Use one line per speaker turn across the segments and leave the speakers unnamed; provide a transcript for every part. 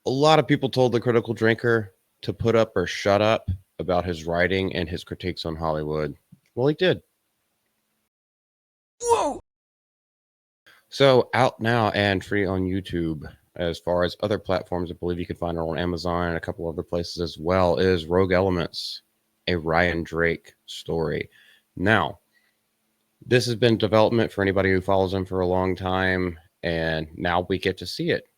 A lot of people told the critical drinker to put up or shut up about his writing and his critiques on Hollywood. Well, he did.
Whoa!
So out now and free on YouTube. As far as other platforms, I believe you can find it on Amazon and a couple other places as well, is Rogue Elements, a Ryan Drake story. Now, this has been development for anybody who follows him for a long time, and now we get to see it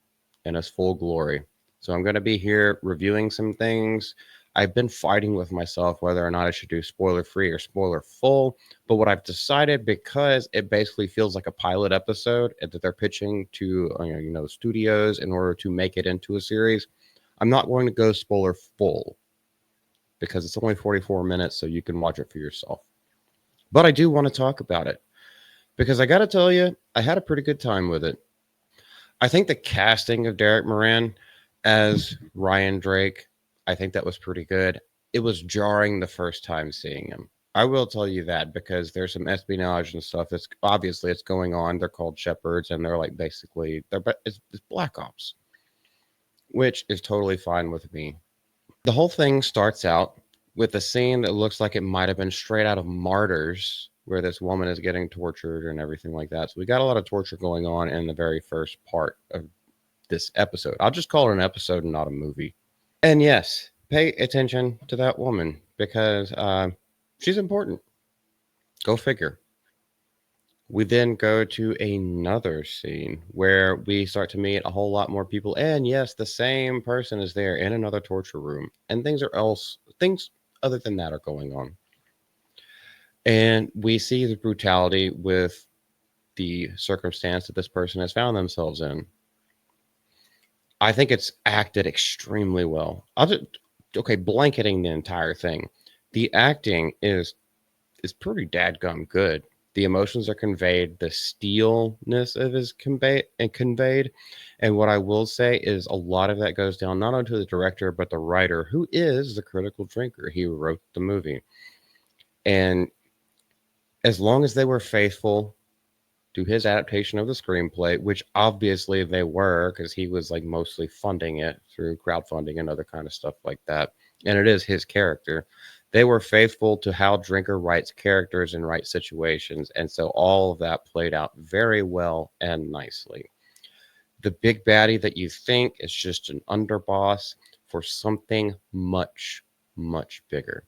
in its full glory. So I'm going to be here reviewing some things. I've been fighting with myself whether or not I should do spoiler free or spoiler full. But what I've decided, because it basically feels like a pilot episode that they're pitching to studios in order to make it into a series, I'm not going to go spoiler full because it's only 44 minutes, so you can watch it for yourself. But I do want to talk about it because I got to tell you, I had a pretty good time with it. I think the casting of Derek Moran as Ryan Drake, I think that was pretty good. It was jarring the first time seeing him. I will tell you that because there's some espionage and stuff that's obviously it's going on. They're called shepherds, and they're like basically it's black ops, which is totally fine with me. The whole thing starts out with a scene that looks like it might have been straight out of Martyrs, where this woman is getting tortured and everything like that. So we got a lot of torture going on in the very first part of this episode. I'll just call it an episode and not a movie. And yes, pay attention to that woman because she's important. Go figure. We then go to another scene where we start to meet a whole lot more people. And yes, the same person is there in another torture room. And things other than that are going on. And we see the brutality with the circumstance that this person has found themselves in. I think it's acted extremely well. Okay, blanketing the entire thing. The acting is pretty dadgum good. The emotions are conveyed, the steelness of is conveyed. And what I will say is a lot of that goes down not only to the director, but the writer, who is the critical drinker. He wrote the movie. And as long as they were faithful to his adaptation of the screenplay, which obviously they were because he was like mostly funding it through crowdfunding and other kind of stuff like that. And it is his character. They were faithful to how Drinker writes characters in right situations. And so all of that played out very well and nicely. The big baddie that you think is just an underboss for something much, much bigger.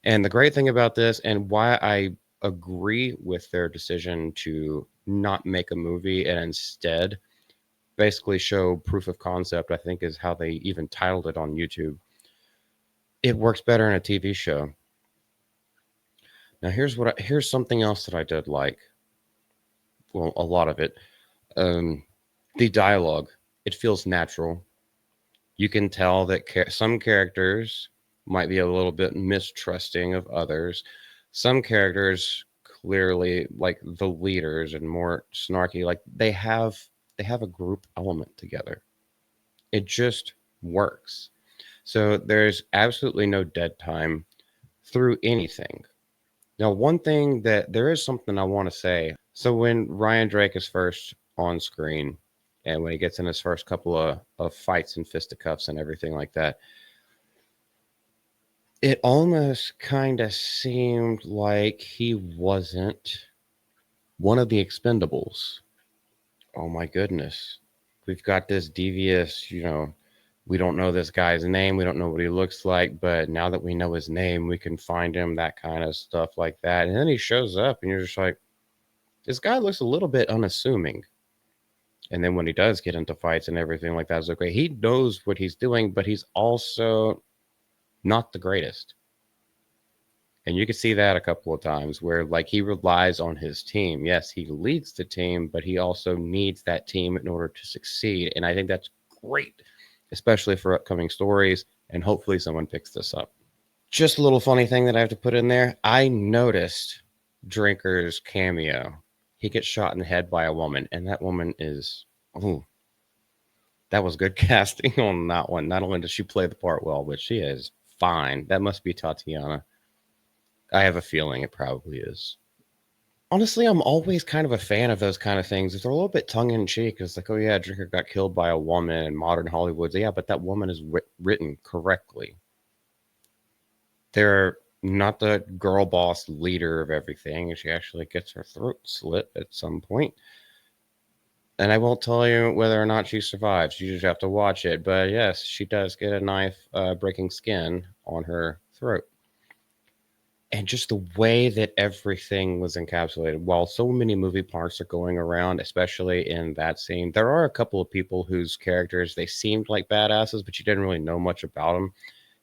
And the great thing about this, and why I agree with their decision to not make a movie and instead basically show proof of concept, I think is how they even titled it on YouTube. It works better in a TV show. Now here's something else that I did like. Well, a lot of it. Um, the dialogue. It feels natural. You can tell that some characters might be a little bit mistrusting of others. Some characters clearly like the leaders and more snarky, like they have a group element together. It just works. So there's absolutely no dead time through anything. Now, one thing that there is something I want to say. So when Ryan Drake is first on screen and when he gets in his first couple of fights and fisticuffs and everything like that, it almost kind of seemed like he wasn't one of the expendables. Oh my goodness. We've got this devious, we don't know this guy's name. We don't know what he looks like. But now that we know his name, we can find him, that kind of stuff like that. And then he shows up and you're just like, this guy looks a little bit unassuming. And then when he does get into fights and everything like that, it's okay. He knows what he's doing, but he's also not the greatest. And you can see that a couple of times where like he relies on his team. Yes, he leads the team, but he also needs that team in order to succeed. And I think that's great, especially for upcoming stories. And hopefully someone picks this up. Just a little funny thing that I have to put in there. I noticed Drinker's cameo. He gets shot in the head by a woman, and that woman is, oh, that was good casting on that one. Not only does she play the part well, but she is fine. That must be Tatiana. I have a feeling it probably is. Honestly, I'm always kind of a fan of those kind of things. If they're a little bit tongue in cheek, it's like, oh yeah, Drinker got killed by a woman in modern Hollywood. Yeah, but that woman is written correctly. They're not the girl boss leader of everything, and she actually gets her throat slit at some point. And I won't tell you whether or not she survives. You just have to watch it. But yes, she does get a knife breaking skin on her throat. And just the way that everything was encapsulated, while so many movie parts are going around, especially in that scene, there are a couple of people whose characters they seemed like badasses, but you didn't really know much about them,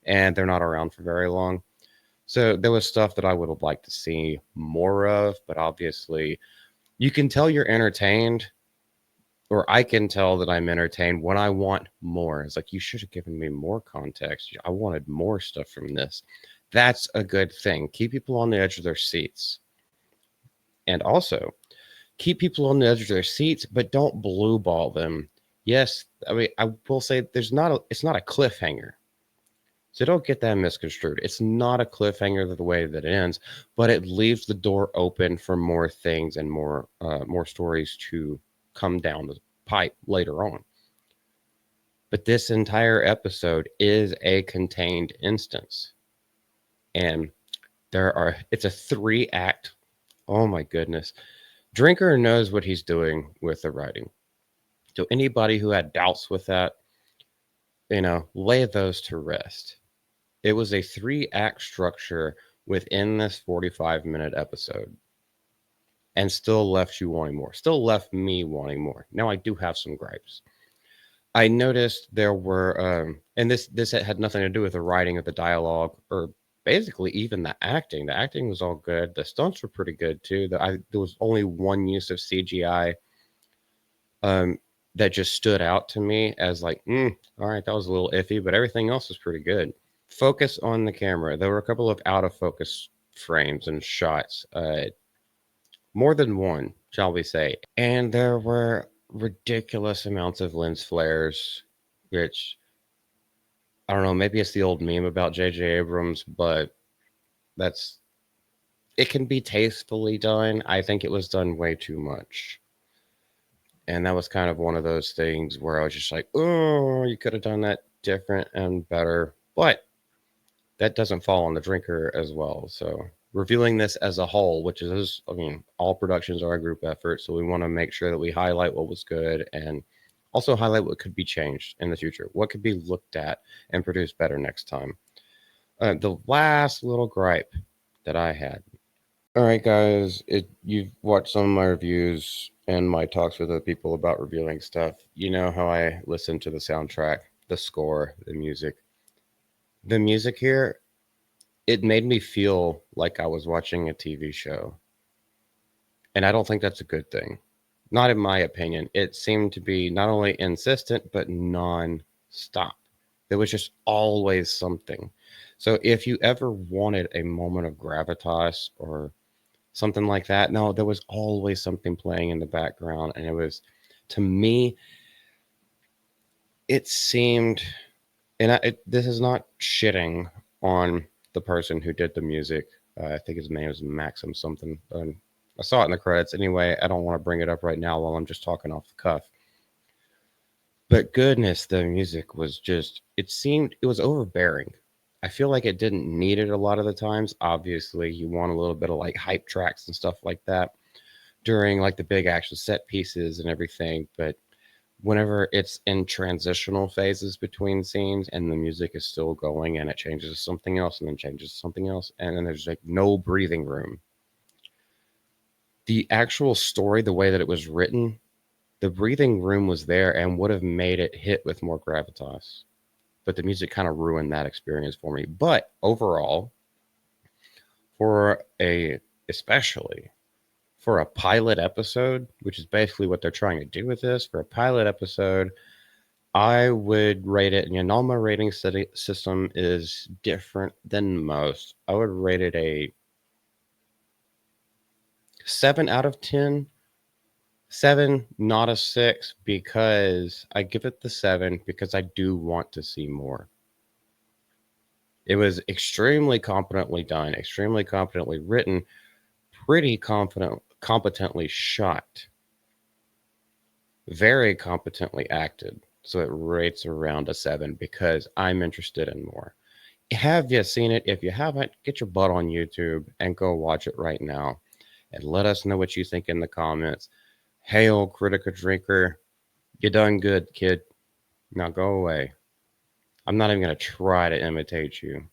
and they're not around for very long. So there was stuff that I would have liked to see more of, but obviously you can tell you're entertained, or I can tell that I'm entertained when I want more. It's like, you should have given me more context. I wanted more stuff from this. That's a good thing. Keep people on the edge of their seats. And also, keep people on the edge of their seats, but don't blue ball them. Yes, I mean, I will say it's not a cliffhanger. So don't get that misconstrued. It's not a cliffhanger the way that it ends, but it leaves the door open for more things and more stories to come down the pipe later on. But this entire episode is a contained instance, and it's a 3-act. Oh my goodness, Drinker knows what he's doing with the writing. So anybody who had doubts with that, lay those to rest. It was a 3-act structure within this 45-minute episode, and still left you wanting more. Still left me wanting more. Now I do have some gripes. I noticed there were, and this had nothing to do with the writing of the dialogue or basically even the acting. The acting was all good. The stunts were pretty good too. There was only one use of CGI that just stood out to me as like, all right, that was a little iffy, but everything else was pretty good. Focus on the camera. There were a couple of out of focus frames and shots, more than one, shall we say. And there were ridiculous amounts of lens flares, which I don't know, maybe it's the old meme about J.J. Abrams, but that's it can be tastefully done. I think it was done way too much. And that was kind of one of those things where I was just like, oh, you could have done that different and better. But that doesn't fall on the Drinker as well. So reviewing this as a whole, which is, I mean, all productions are a group effort. So we want to make sure that we highlight what was good and also highlight what could be changed in the future, what could be looked at and produced better next time. The last little gripe that I had. All right, guys, you've watched some of my reviews and my talks with other people about reviewing stuff. You know how I listen to the soundtrack, the score, the music. The music here, it made me feel like I was watching a TV show. And I don't think that's a good thing. Not in my opinion. It seemed to be not only insistent, but non-stop. There was just always something. So if you ever wanted a moment of gravitas or something like that, no, there was always something playing in the background. And it was, to me, it seemed, this is not shitting on the person who did the music. I think his name is Maxim something. I saw it in the credits. Anyway, I don't want to bring it up right now while I'm just talking off the cuff. But goodness, the music was just, it was overbearing. I feel like it didn't need it a lot of the times. Obviously, you want a little bit of like hype tracks and stuff like that during like the big action set pieces and everything. But whenever it's in transitional phases between scenes and the music is still going and it changes to something else and then changes to something else, and then there's like no breathing room. The actual story, the way that it was written, the breathing room was there and would have made it hit with more gravitas. But the music kind of ruined that experience for me. But overall, especially for a pilot episode, which is basically what they're trying to do with this, for a pilot episode, I would rate it, and all my rating system is different than most. I would rate it a 7 out of 10. 7, not a 6, because I give it the 7 because I do want to see more. It was extremely competently done, extremely competently written, pretty competently shot, very competently acted. So it rates around a 7 because I'm interested in more. Have you seen it? If you haven't, get your butt on YouTube and go watch it right now. And let us know what you think in the comments. Hey, old Critica Drinker, you done good, kid. Now go away. I'm not even going to try to imitate you.